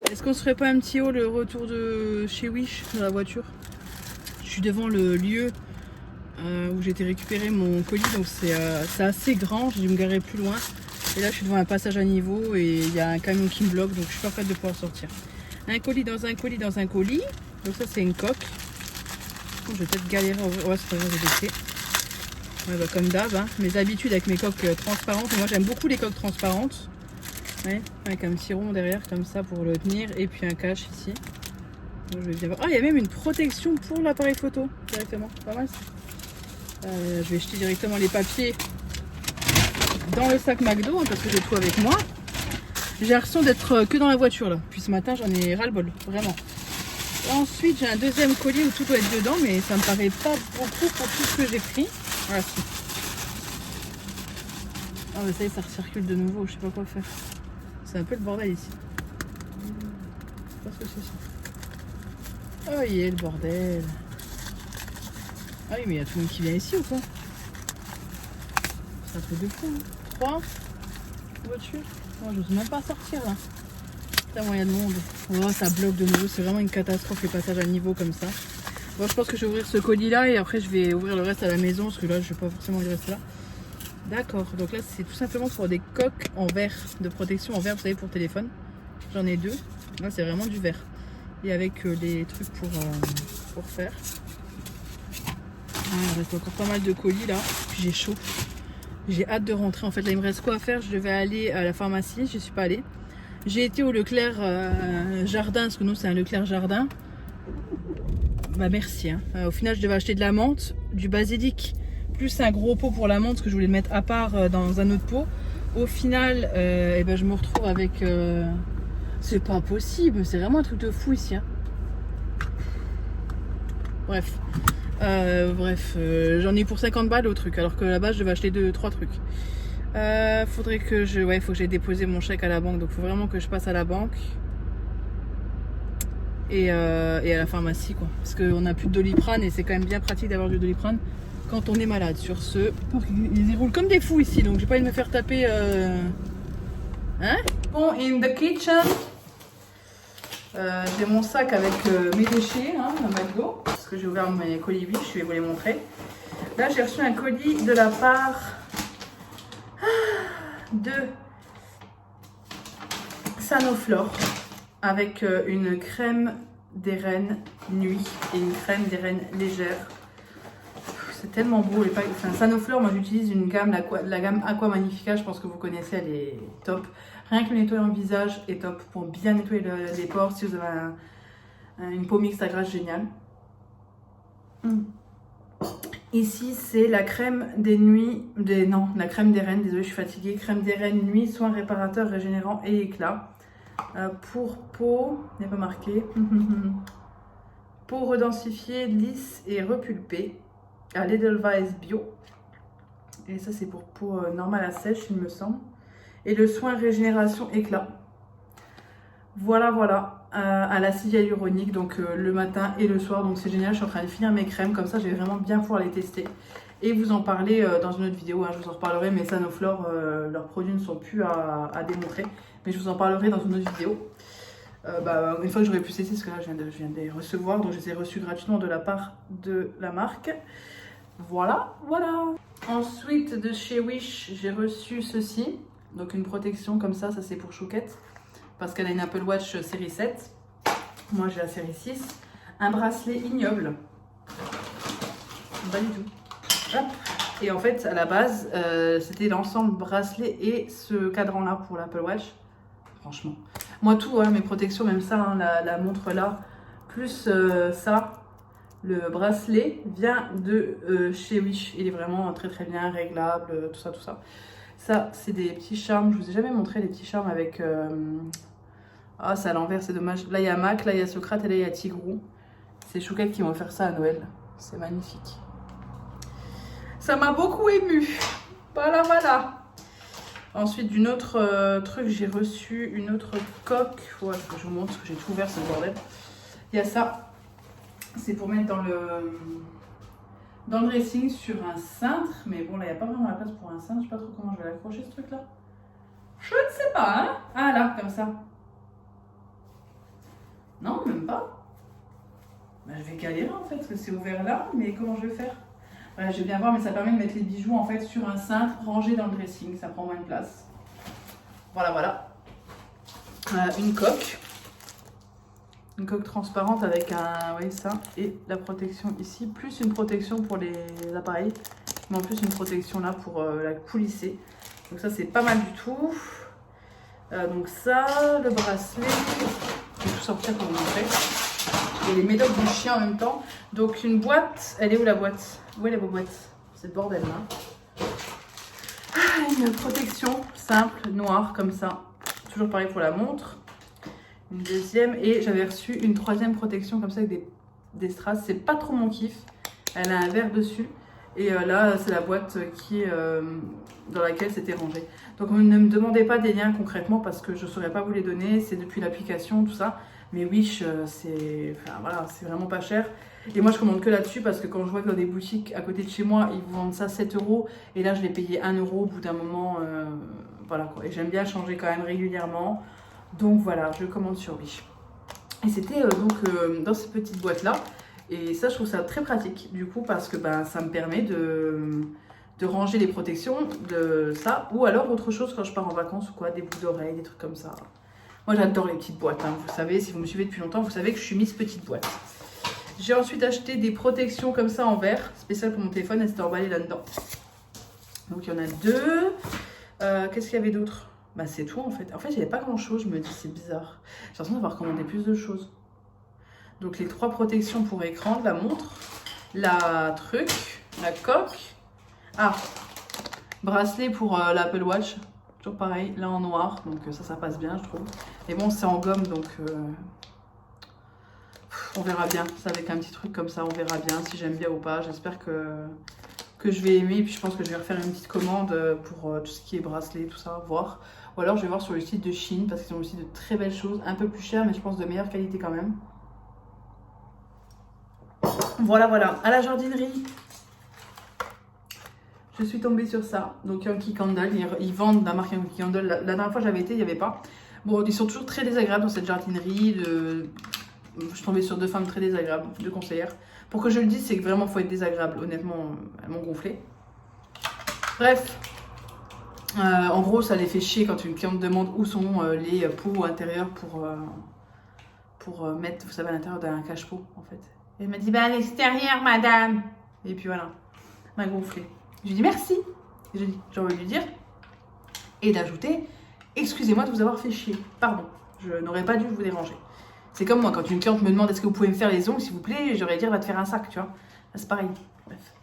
Est-ce qu'on se ferait pas un petit haul le retour de chez Wish dans la voiture? Je suis devant le lieu où j'ai été récupérer mon colis, donc c'est assez grand, j'ai dû me garer plus loin. Et là je suis devant un passage à niveau et il y a un camion qui me bloque, donc je suis pas prête de pouvoir sortir. Un colis dans un colis dans un colis, donc ça c'est une coque. Je vais peut-être galérer à ouvrir, ouais c'est pas grave, j'ai baissé. Ouais, bah, comme d'hab, hein. Mes habitudes avec mes coques transparentes, moi j'aime beaucoup les coques transparentes. Ouais, avec un petit rond derrière comme ça pour le tenir et puis un cache ici. Donc, je vais bien voir. Ah, il y a même une protection pour l'appareil photo directement, pas mal ça. Je vais jeter directement les papiers dans le sac McDo hein, parce que j'ai tout avec moi. J'ai l'impression d'être que dans la voiture là. Puis ce matin j'en ai ras le bol, vraiment. Et ensuite j'ai un deuxième colis où tout doit être dedans, mais ça me paraît pas beaucoup pour tout ce que j'ai pris. Voilà. Ah bah ça y est, ça recircule de nouveau, je sais pas quoi faire. C'est un peu le bordel ici. Je sais pas ce que c'est ça. Oh yeah, le bordel. Ah oui, mais il y a tout le monde qui vient ici ou quoi? C'est un peu de fou. Hein. 3 voitures. Oh, je n'ose même pas sortir là. Putain, il y a de monde. Oh, ça bloque de nouveau. C'est vraiment une catastrophe les passages à niveau comme ça. Bon, je pense que je vais ouvrir ce colis là et après je vais ouvrir le reste à la maison parce que là, je vais pas forcément y rester là. D'accord, donc là c'est tout simplement pour des coques en verre, de protection en verre, vous savez, pour téléphone. J'en ai 2. Là c'est vraiment du verre. Et avec les trucs pour faire. Ah, il reste encore pas mal de colis là. Puis j'ai chaud. J'ai hâte de rentrer. En fait là il me reste quoi à faire? Je devais aller à la pharmacie, je suis pas allée. J'ai été au Leclerc Jardin, parce que nous c'est un Leclerc Jardin. Bah merci. Hein. Au final je devais acheter de la menthe, du basilic. Plus un gros pot pour la menthe, parce que je voulais le mettre à part dans un autre pot. Au final, eh ben, je me retrouve avec... C'est pas possible, c'est vraiment un truc de fou ici. Hein. Bref. J'en ai pour 50 balles au truc, alors que là-bas, je devais acheter 2-3 trucs. Faudrait que je... Ouais, faut que j'aille déposer mon chèque à la banque, donc il faut vraiment que je passe à la banque. Et à la pharmacie, quoi. Parce qu'on n'a plus de Doliprane, et c'est quand même bien pratique d'avoir du Doliprane quand on est malade. Sur ce, ils roulent comme des fous ici, donc j'ai pas envie de me faire taper. Hein? Bon, in the kitchen, j'ai mon sac avec mes déchets, hein, dans McDo, parce que j'ai ouvert mes colis Wish, je vais vous les montrer. Là, j'ai reçu un colis de la part de Sanoflore avec une crème des reines nuit et une crème des reines légère. C'est tellement beau les packs. Enfin, Sanoflore, moi j'utilise une gamme, la gamme Aqua Magnifica, je pense que vous connaissez, elle est top. Rien que le nettoyant visage est top pour bien nettoyer les pores. Si vous avez une peau mixte à graisse, génial. Ici c'est la crème des nuits, la crème des reines, désolée je suis fatiguée. Crème des reines nuit, soin réparateur, régénérant et éclat. Pour peau, il n'est pas marqué. Peau redensifiée, lisse et repulpée. À l'Edelweiss Bio. Et ça c'est pour peau normale à sèche il me semble. Et le soin régénération éclat. Voilà, à l'acide hyaluronique, donc le matin et le soir, donc c'est génial. Je suis en train de finir mes crèmes, comme ça je vais vraiment bien pouvoir les tester. Et vous en parler dans une autre vidéo, hein, je vous en reparlerai, mais Sanoflore, leurs produits ne sont plus à démontrer. Mais je vous en parlerai dans une autre vidéo. Une fois que j'aurai pu tester, parce que là je viens de les recevoir, donc je les ai reçus gratuitement de la part de la marque. Voilà. Ensuite de chez Wish, j'ai reçu ceci. Donc une protection comme ça c'est pour Chouquette. Parce qu'elle a une Apple Watch série 7. Moi j'ai la série 6. Un bracelet ignoble. Pas du tout. Hop. Et en fait à la base, c'était l'ensemble bracelet et ce cadran là pour l'Apple Watch. Franchement. Moi tout, hein, mes protections, même ça, hein, la montre là, plus ça. Le bracelet vient de chez Wish. Il est vraiment très très bien, réglable, tout ça. Ça, c'est des petits charmes. Je vous ai jamais montré les petits charmes avec... Ah, c'est à l'envers, c'est dommage. Là, il y a Mac, là, il y a Socrate et là, il y a Tigrou. C'est Chouquette qui m'a offert ça à Noël. C'est magnifique. Ça m'a beaucoup émue. Voilà. Ensuite, d'une autre truc, j'ai reçu une autre coque. Ouais, faut que je vous montre parce que j'ai tout ouvert ce bordel. Il y a ça. C'est pour mettre dans le dressing sur un cintre. Mais bon, là, il n'y a pas vraiment la place pour un cintre. Je sais pas trop comment je vais l'accrocher ce truc-là. Je ne sais pas, hein. Ah là, comme ça. Non, même pas. Bah, je vais galérer en fait, parce que c'est ouvert là. Mais comment je vais faire? Voilà, je vais bien voir, mais ça permet de mettre les bijoux en fait sur un cintre rangé dans le dressing. Ça prend moins de place. Voilà, voilà. Une coque. Une coque transparente avec un... Oui, ça. Et la protection ici. Plus une protection pour les appareils. Mais en plus une protection là pour la coulisser. Donc ça, c'est pas mal du tout. Donc ça, le bracelet. Je vais tout sortir pour vous montrer. Et les médocs du chien en même temps. Donc une boîte. Elle est où la boîte? Où est la boîte? C'est le bordel là. Une protection simple, noire, comme ça. Toujours pareil pour la montre. Une deuxième. Et j'avais reçu une troisième protection comme ça avec des strass. C'est pas trop mon kiff. Elle a un verre dessus. Et là, c'est la boîte qui est dans laquelle c'était rangé. Donc ne me demandez pas des liens concrètement parce que je ne saurais pas vous les donner. C'est depuis l'application, tout ça. Mais Wish, c'est voilà, vraiment pas cher. Et moi, je commande que là-dessus parce que quand je vois que dans des boutiques à côté de chez moi, ils vous vendent ça 7 €. Et là, je l'ai payé 1 € au bout d'un moment. Voilà quoi. Et j'aime bien changer quand même régulièrement. Donc voilà, je commande sur Wish. Et c'était dans cette petite boîte-là. Et ça, je trouve ça très pratique, du coup, parce que ça me permet de ranger les protections de ça. Ou alors autre chose quand je pars en vacances ou quoi, des boucles d'oreilles, des trucs comme ça. Moi, j'adore les petites boîtes. Hein. Vous savez, si vous me suivez depuis longtemps, vous savez que je suis Miss Petite Boîte. J'ai ensuite acheté des protections comme ça en verre, spéciales pour mon téléphone. Elles étaient emballées là-dedans. Donc, il y en a 2. Qu'est-ce qu'il y avait d'autre? C'est tout, en fait. En fait, il n'y avait pas grand-chose. Je me dis, c'est bizarre. J'ai l'impression d'avoir commandé plus de choses. Donc les 3 protections pour écran de la montre, la coque, bracelet pour l'Apple Watch, toujours pareil, là en noir, donc ça passe bien je trouve. Et bon c'est en gomme donc on verra bien, c'est avec un petit truc comme ça, on verra bien si j'aime bien ou pas, j'espère que je vais aimer, et puis je pense que je vais refaire une petite commande pour tout ce qui est bracelet, tout ça, voir. Ou alors je vais voir sur le site de Shein parce qu'ils ont aussi de très belles choses, un peu plus chères mais je pense de meilleure qualité quand même. Voilà, voilà, à la jardinerie, je suis tombée sur ça. Donc Yankee Candle, ils vendent la marque Yankee Candle. La dernière fois j'avais été, il n'y avait pas. Bon, ils sont toujours très désagréables dans cette jardinerie. Je suis tombée sur 2 femmes très désagréables, 2 conseillères. Pour que je le dise, c'est que vraiment il faut être désagréable. Honnêtement, elles m'ont gonflé. Bref, en gros, ça les fait chier quand une cliente demande où sont les pots intérieurs pour mettre, vous savez, à l'intérieur d'un cache-pot en fait. Elle m'a dit, à l'extérieur, madame. Et puis voilà, elle m'a gonflé. Je lui ai dit merci. J'ai envie de lui dire et d'ajouter, excusez-moi de vous avoir fait chier. Pardon, je n'aurais pas dû vous déranger. C'est comme moi, quand une cliente me demande, est-ce que vous pouvez me faire les ongles, s'il vous plaît, j'aurais dit, va te faire un sac, tu vois. Là, c'est pareil. Bref.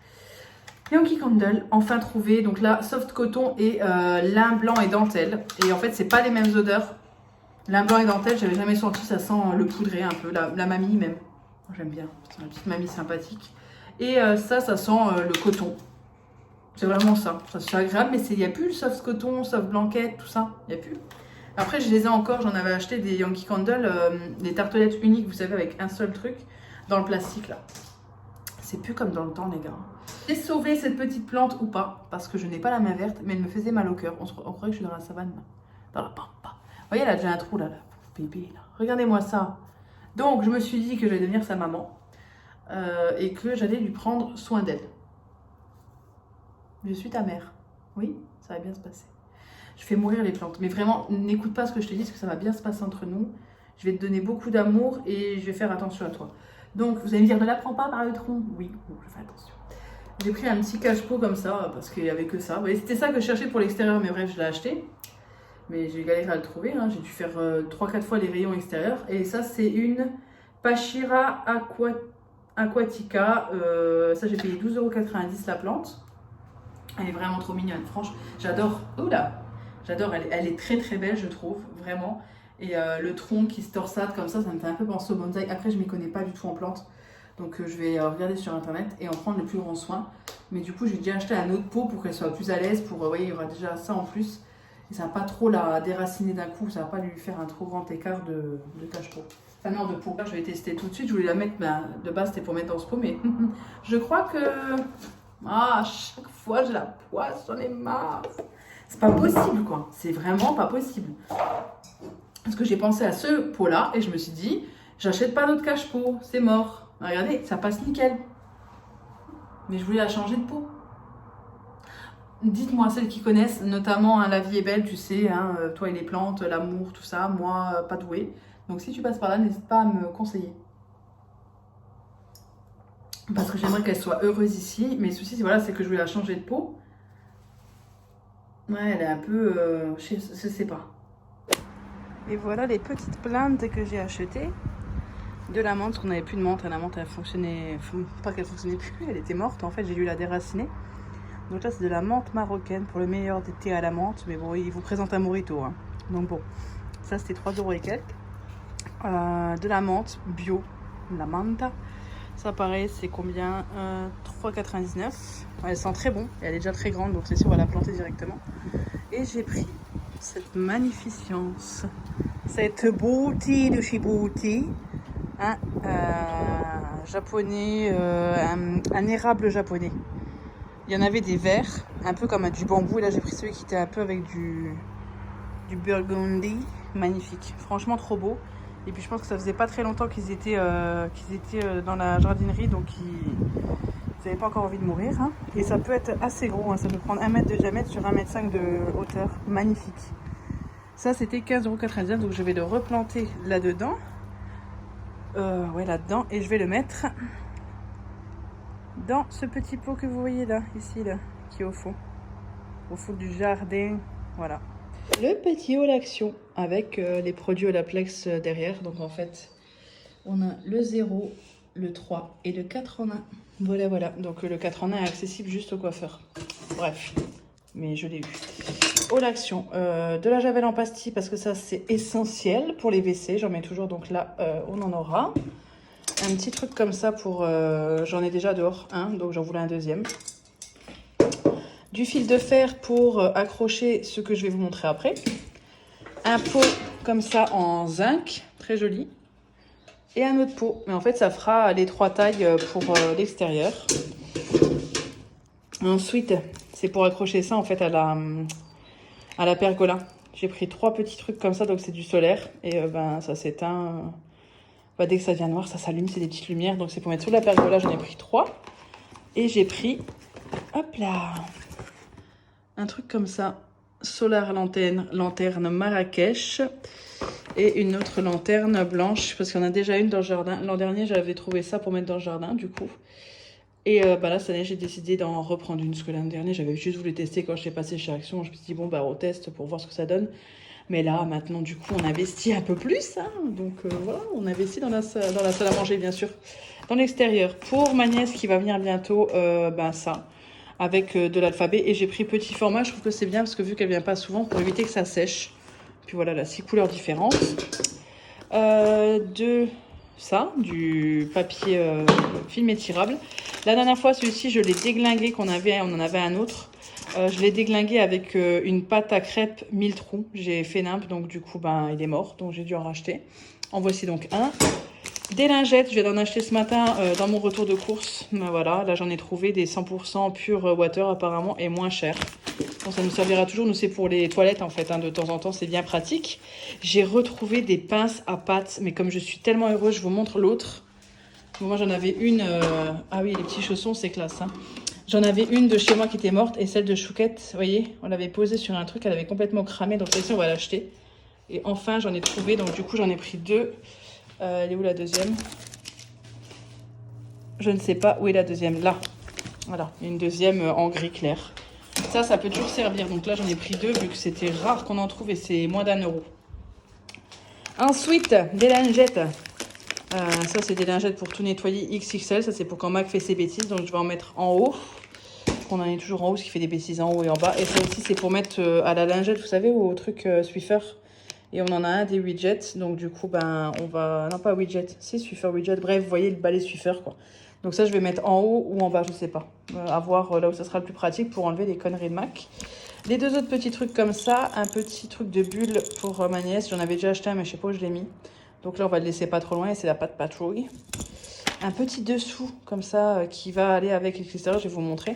Yankee Candle, enfin trouvé. Donc là, soft coton et lin blanc et dentelle. Et en fait, c'est pas les mêmes odeurs. Lin blanc et dentelle, j'avais jamais senti, ça sent le poudré un peu, la mamie même. J'aime bien, c'est une petite mamie sympathique. Et ça sent le coton. C'est vraiment ça. Ça c'est agréable, mais il n'y a plus le soft coton, soft blanquette, tout ça. Il n'y a plus. Après, je les ai encore. J'en avais acheté des Yankee Candle, des tartelettes uniques, vous savez, avec un seul truc, dans le plastique là. C'est plus comme dans le temps, les gars. J'ai sauvé cette petite plante ou pas, parce que je n'ai pas la main verte, mais elle me faisait mal au cœur. On croirait que je suis dans la savane, là. Dans la pampa. Vous voyez, elle a déjà un trou là, bébé là. Regardez-moi ça. Donc, je me suis dit que j'allais devenir sa maman et que j'allais lui prendre soin d'elle. Je suis ta mère. Oui, ça va bien se passer. Je fais mourir les plantes. Mais vraiment, n'écoute pas ce que je te dis, parce que ça va bien se passer entre nous. Je vais te donner beaucoup d'amour et je vais faire attention à toi. Donc, vous allez me dire, ne la prends pas par le tronc. Oui, je fais attention. J'ai pris un petit cache-pot comme ça, parce qu'il n'y avait que ça. C'était ça que je cherchais pour l'extérieur, mais bref, je l'ai acheté. Mais j'ai galéré à le trouver, hein. J'ai dû faire 3-4 fois les rayons extérieurs. Et ça, c'est une Pachira Aquatica. Ça, j'ai payé 12,90 € la plante. Elle est vraiment trop mignonne, franchement. J'adore. Oula, j'adore. Elle est très très belle, je trouve, vraiment. Et le tronc qui se torsade comme ça me fait un peu penser au bonsaï. Après, je ne m'y connais pas du tout en plantes. Donc, je vais regarder sur internet et en prendre le plus grand soin. Mais du coup, j'ai déjà acheté un autre pot pour qu'elle soit plus à l'aise. Vous voyez, il y aura déjà ça en plus. Et ça va pas trop la déraciner d'un coup, ça va pas lui faire un trop grand écart de cache-pot. Enfin non, de pot. Je vais tester tout de suite, je voulais la mettre, de base c'était pour mettre dans ce pot, mais je crois que... Ah, à chaque fois je la poisse, j'en ai marre. C'est pas possible quoi, c'est vraiment pas possible. Parce que j'ai pensé à ce pot-là et je me suis dit, j'achète pas d'autre cache-pot, c'est mort. Regardez, ça passe nickel. Mais je voulais la changer de pot. Dites-moi, celles qui connaissent, notamment hein, La vie est belle, tu sais, hein, toi et les plantes, l'amour, tout ça, moi, pas douée. Donc si tu passes par là, n'hésite pas à me conseiller. Parce que j'aimerais qu'elle soit heureuse ici. Mais le souci, voilà, c'est que je voulais la changer de pot. Ouais, elle est un peu... je sais pas. Et voilà les petites plantes que j'ai achetées. De la menthe, parce qu'on n'avait plus de menthe. La menthe, elle fonctionnait... Pas qu'elle fonctionnait plus, elle était morte. En fait, j'ai dû la déraciner. Donc là, c'est de la menthe marocaine pour le meilleur des thés à la menthe. Mais bon, il vous présente un mojito. Hein. Donc bon, ça, c'était 3 € et quelques. De la menthe bio, la manta. Ça, pareil, c'est combien 3,99 €. Elle sent très bon. Et elle est déjà très grande, donc c'est sûr, on va la planter directement. Et j'ai pris cette magnificence, cette beauté de chez Beauté. Un japonais, un érable japonais. Il y en avait des verts, un peu comme du bambou. Et là, j'ai pris celui qui était un peu avec du burgundy. Magnifique. Franchement, trop beau. Et puis, je pense que ça faisait pas très longtemps qu'ils étaient dans la jardinerie. Donc, ils n'avaient pas encore envie de mourir. Hein. Et ça peut être assez gros. Hein. Ça peut prendre 1 mètre de diamètre sur 1,5 m de hauteur. Magnifique. Ça, c'était 15,99 €. Donc, je vais le replanter là-dedans. Ouais, là-dedans. Et je vais le mettre dans ce petit pot que vous voyez là, ici, là, qui est au fond du jardin. Voilà. Le petit haul action avec les produits Olaplex derrière. Donc en fait, on a le 0, le 3 et le 4 en 1. Voilà, voilà. Donc le 4 en 1 est accessible juste au coiffeur. Bref, mais je l'ai eu. Haul action, de la javel en pastille parce que ça c'est essentiel pour les WC. J'en mets toujours, donc là on en aura. Un petit truc comme ça pour... j'en ai déjà dehors un, donc j'en voulais un deuxième. Du fil de fer pour accrocher ce que je vais vous montrer après. Un pot comme ça en zinc, très joli. Et un autre pot. Mais en fait, ça fera les 3 tailles pour l'extérieur. Ensuite, c'est pour accrocher ça en fait à la pergola. J'ai pris 3 petits trucs comme ça, donc c'est du solaire. Et ça s'éteint. Dès que ça devient noir, ça s'allume, c'est des petites lumières. Donc c'est pour mettre sur la pergola, j'en ai pris 3. Et j'ai pris, hop là, un truc comme ça, solar lanterne Marrakech et une autre lanterne blanche parce qu'il y en a déjà une dans le jardin. L'an dernier, j'avais trouvé ça pour mettre dans le jardin du coup. Et là, cette année, j'ai décidé d'en reprendre une parce que l'an dernier, j'avais juste voulu tester quand je suis passée chez Action. Je me suis dit, bon, on teste pour voir ce que ça donne. Mais là, maintenant, du coup, on investit un peu plus. Hein. Donc voilà, on investit dans la salle à manger, bien sûr. Dans l'extérieur, pour ma nièce qui va venir bientôt, ça. Avec de l'alphabet et j'ai pris petit format, je trouve que c'est bien parce que vu qu'elle vient pas souvent pour éviter que ça sèche. Puis voilà, 6 couleurs différentes. Du papier film étirable. La dernière fois, celui-ci, je l'ai déglingué, on en avait un autre. Je l'ai déglingué avec une pâte à crêpes 1000 trous. J'ai fait nimp, donc du coup, il est mort, donc j'ai dû en racheter. En voici donc un. Des lingettes, je viens d'en acheter ce matin dans mon retour de course. Voilà, là j'en ai trouvé des 100% pure water apparemment et moins cher. Bon, ça nous servira toujours, nous c'est pour les toilettes en fait, hein, de temps en temps c'est bien pratique. J'ai retrouvé des pinces à pâte, mais comme je suis tellement heureuse, je vous montre l'autre. Moi j'en avais une, ah oui les petits chaussons c'est classe. Hein. J'en avais une de chez moi qui était morte et celle de Chouquette, vous voyez, on l'avait posée sur un truc, elle avait complètement cramé, donc celle-ci on va l'acheter. Et enfin j'en ai trouvé, donc du coup j'en ai pris 2. Elle est où la deuxième? Je ne sais pas où est la deuxième. Là. Voilà, une deuxième en gris clair. Ça peut toujours servir. Donc là, j'en ai pris 2 vu que c'était rare qu'on en trouve et c'est moins d'1 €. Ensuite, des lingettes. Ça, c'est des lingettes pour tout nettoyer XXL. Ça, c'est pour quand Mac fait ses bêtises. Donc, je vais en mettre en haut. On en est toujours en haut, ce qui fait des bêtises en haut et en bas. Et ça aussi, c'est pour mettre à la lingette, vous savez, au truc Swiffer. Et on en a un des widgets, donc du coup, on va... Non, pas widget, c'est Swiffer widget. Bref, vous voyez le balai Swiffer, quoi. Donc ça, je vais mettre en haut ou en bas, je sais pas. À voir là où ça sera le plus pratique pour enlever les conneries de Mac. Les deux autres petits trucs comme ça, un petit truc de bulle pour ma nièce. J'en avais déjà acheté un, mais je sais pas où je l'ai mis. Donc là, on va le laisser pas trop loin et c'est la pâte patrouille. Un petit dessous comme ça qui va aller avec l'extérieur, je vais vous montrer.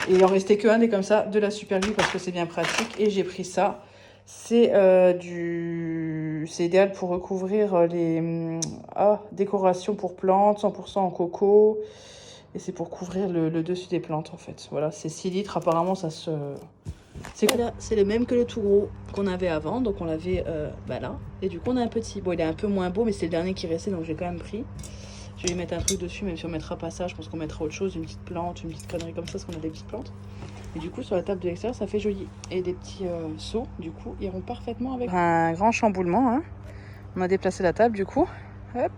Et il en restait qu'un des comme ça, de la super glue parce que c'est bien pratique. Et j'ai pris ça. C'est c'est idéal pour recouvrir les décorations pour plantes, 100% en coco. Et c'est pour couvrir le dessus des plantes en fait. Voilà, c'est 6 litres. Apparemment, ça se... Voilà, c'est le même que le tout gros qu'on avait avant. Donc on l'avait là. Et du coup, on a un petit. Bon, il est un peu moins beau, mais c'est le dernier qui restait. Donc j'ai quand même pris. Je vais lui mettre un truc dessus, même si on mettra pas ça. Je pense qu'on mettra autre chose. Une petite plante, une petite connerie comme ça, parce qu'on a des petites plantes. Et du coup, sur la table de l'extérieur, ça fait joli. Et des petits seaux, du coup, iront parfaitement avec. Un grand chamboulement, hein. On a déplacé la table, du coup. Hop.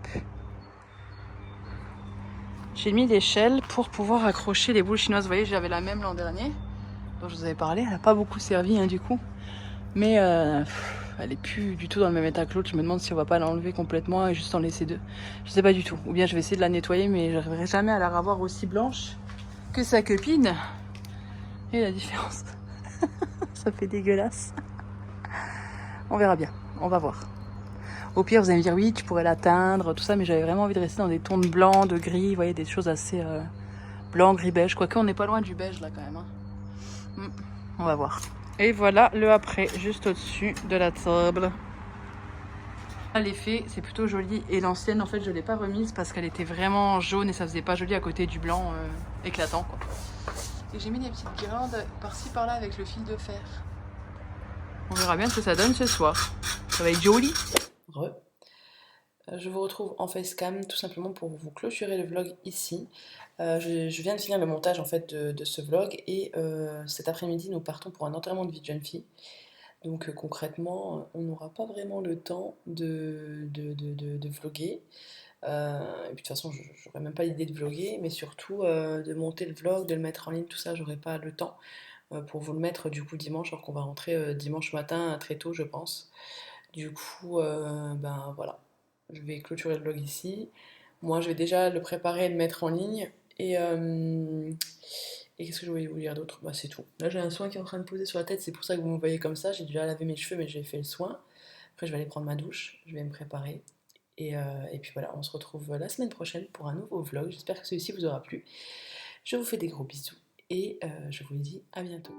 J'ai mis l'échelle pour pouvoir accrocher les boules chinoises. Vous voyez, j'avais la même l'an dernier, dont je vous avais parlé. Elle n'a pas beaucoup servi, hein, du coup. Mais elle est plus du tout dans le même état que l'autre. Je me demande si on va pas l'enlever complètement et juste en laisser deux. Je sais pas du tout. Ou bien je vais essayer de la nettoyer, mais j'arriverai jamais à la revoir aussi blanche que sa copine. Et la différence, ça fait dégueulasse. On verra bien, on va voir. Au pire, vous allez me dire oui, tu pourrais la teindre, tout ça, mais j'avais vraiment envie de rester dans des tons de blanc, de gris, vous voyez, des choses assez blanc, gris, beige. Quoique, on n'est pas loin du beige là quand même. Hein. On va voir. Et voilà le après, juste au-dessus de la table. L'effet, c'est plutôt joli. Et l'ancienne, en fait, je ne l'ai pas remise parce qu'elle était vraiment jaune et ça faisait pas joli à côté du blanc éclatant, quoi. Et j'ai mis des petites guirlandes par-ci par-là avec le fil de fer. On verra bien ce que ça donne ce soir. Ça va être joli. Je vous retrouve en facecam tout simplement pour vous clôturer le vlog ici. Je viens de finir le montage en fait de ce vlog et cet après-midi nous partons pour un enterrement de vie de jeune fille. Donc concrètement on n'aura pas vraiment le temps de vlogger. Et puis de toute façon j'aurais même pas l'idée de vlogger, mais surtout de monter le vlog, de le mettre en ligne, tout ça j'aurais pas le temps pour vous le mettre du coup dimanche, alors qu'on va rentrer dimanche matin très tôt je pense. Du coup ben voilà. Je vais clôturer le vlog ici. Moi, je vais déjà le préparer et le mettre en ligne. Et qu'est-ce que je voulais vous dire d'autre? Bah, c'est tout. Là, j'ai un soin qui est en train de poser sur la tête. C'est pour ça que vous me voyez comme ça. J'ai déjà lavé mes cheveux, mais j'ai fait le soin. Après, je vais aller prendre ma douche. Je vais me préparer. Et puis voilà, on se retrouve la semaine prochaine pour un nouveau vlog. J'espère que celui-ci vous aura plu. Je vous fais des gros bisous. Et je vous dis à bientôt.